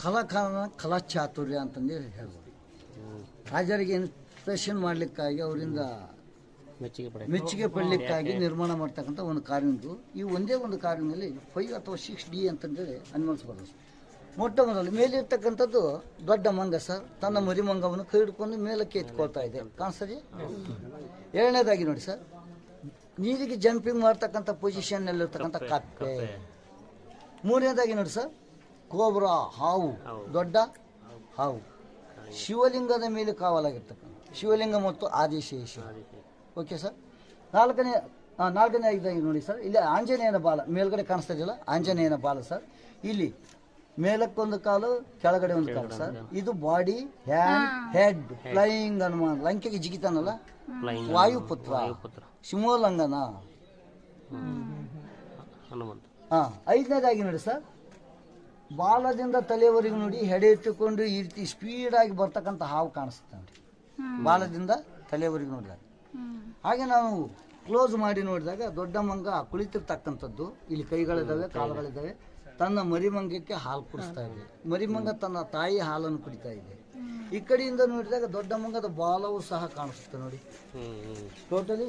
ಕಲಾ ಚಾತುರ್ಯ ಅಂತಂದು ಹೇಳ್ಬೋದು. ರಾಜರಿಗೆ ಇನ್ಸ್ಪಿರೇಷನ್ ಮಾಡಲಿಕ್ಕಾಗಿ ಅವರಿಂದ ಮೆಚ್ಚುಗೆ ಪಡಲಿಕ್ಕಾಗಿ ನಿರ್ಮಾಣ ಮಾಡ್ತಕ್ಕಂಥ ಒಂದು ಕಾರ್ಯದ್ದು. ಈ ಒಂದೇ ಒಂದು ಕಾರ್ಯದಲ್ಲಿ 5 ಅಥವಾ 6D ಅಂತಂದೇಳಿ ಅನಿಮಲ್ಸ್ ಬರೋದು. ಮೊಟ್ಟ ಮೊದಲು ಮೇಲಿರ್ತಕ್ಕಂಥದ್ದು ದೊಡ್ಡ ಮಂಗ ಸರ್, ತನ್ನ ಮರಿ ಮಂಗವನ್ನು ಕೈ ಹಿಡ್ಕೊಂಡು ಮೇಲಕ್ಕೆ ಎತ್ಕೊಳ್ತಾ ಇದೆ, ಕಾಣಿಸ್ತದೆ. ಎರಡನೇದಾಗಿ ನೋಡಿ ಸರ್, ನೀರಿಗೆ ಜಂಪಿಂಗ್ ಮಾಡ್ತಕ್ಕಂಥ ಪೊಸಿಷನ್ನಲ್ಲಿರ್ತಕ್ಕಂಥ ಕಪ್ಪೆ. ಮೂರನೇದಾಗಿ ನೋಡಿ ಸರ್, ಕೋಬ್ರಾ ಹಾವು, ದೊಡ್ಡ ಹಾವು, ಶಿವಲಿಂಗದ ಮೇಲೆ ಕಾವಲಾಗಿರ್ತಕ್ಕಂಥ ಶಿವಲಿಂಗ ಮತ್ತು ಆದಿಶೇಷ. Okay sir. ನಾಲ್ಕನೇ ಇದಾಗಿ ನೋಡಿ ಸರ್, ಇಲ್ಲಿ ಆಂಜನೇಯನ ಬಾಲ ಮೇಲ್ಗಡೆ ಕಾಣಿಸ್ತಾ ಇದೆಯಲ್ಲ, ಆಂಜನೇಯನ ಬಾಲ ಸರ್. ಇಲ್ಲಿ ಮೇಲಕ್ಕೊಂದು ಕಾಲು, ಕೆಳಗಡೆ ಒಂದು ಕಾಲು ಸರ್. ಇದು body, hand, head, flying Hanuman, ಲಂಕೆಗೆ ಜಿಗಿತಾನಲ್ಲ ವಾಯುಪುತ್ರ, ಶಿವಲಿಂಗನ. ಐದನೇದಾಗಿ ನೋಡಿ ಸರ್, ಬಾಲದಿಂದ ತಲೆವರೆಗೂ ನೋಡಿ ಹೆಡೆ ಎತ್ತುಕೊಂಡು ಈ ರೀತಿ ಸ್ಪೀಡಾಗಿ ಬರ್ತಕ್ಕಂಥ ಹಾವು ಕಾಣಿಸುತ್ತೆ ನೋಡಿ, ಬಾಲದಿಂದ ತಲೆವರೆಗೂ ನೋಡಿದಾಗ. ಹಾಗೆ ನಾವು ಕ್ಲೋಸ್ ಮಾಡಿ ನೋಡಿದಾಗ ದೊಡ್ಡ ಮಂಗ ಕುಳಿತಿರ್ತಕ್ಕಂಥದ್ದು, ಇಲ್ಲಿ ಕೈಗಳಿದ್ದಾವೆ, ಕಾಲುಗಳಿದ್ದಾವೆ, ತನ್ನ ಮರಿಮಂಗಕ್ಕೆ ಹಾಲು ಕುಡಿಸ್ತಾ ಇದೆ. ಮರಿಮಂಗ ತನ್ನ ತಾಯಿ ಹಾಲನ್ನು ಕುಡಿತಾ ಇದೆ. ಈ ಕಡೆಯಿಂದ ನೋಡಿದಾಗ ದೊಡ್ಡ ಮಂಗದ ಬಾಲವು ಸಹ ಕಾಣಿಸುತ್ತೆ ನೋಡಿ. ಟೋಟಲಿ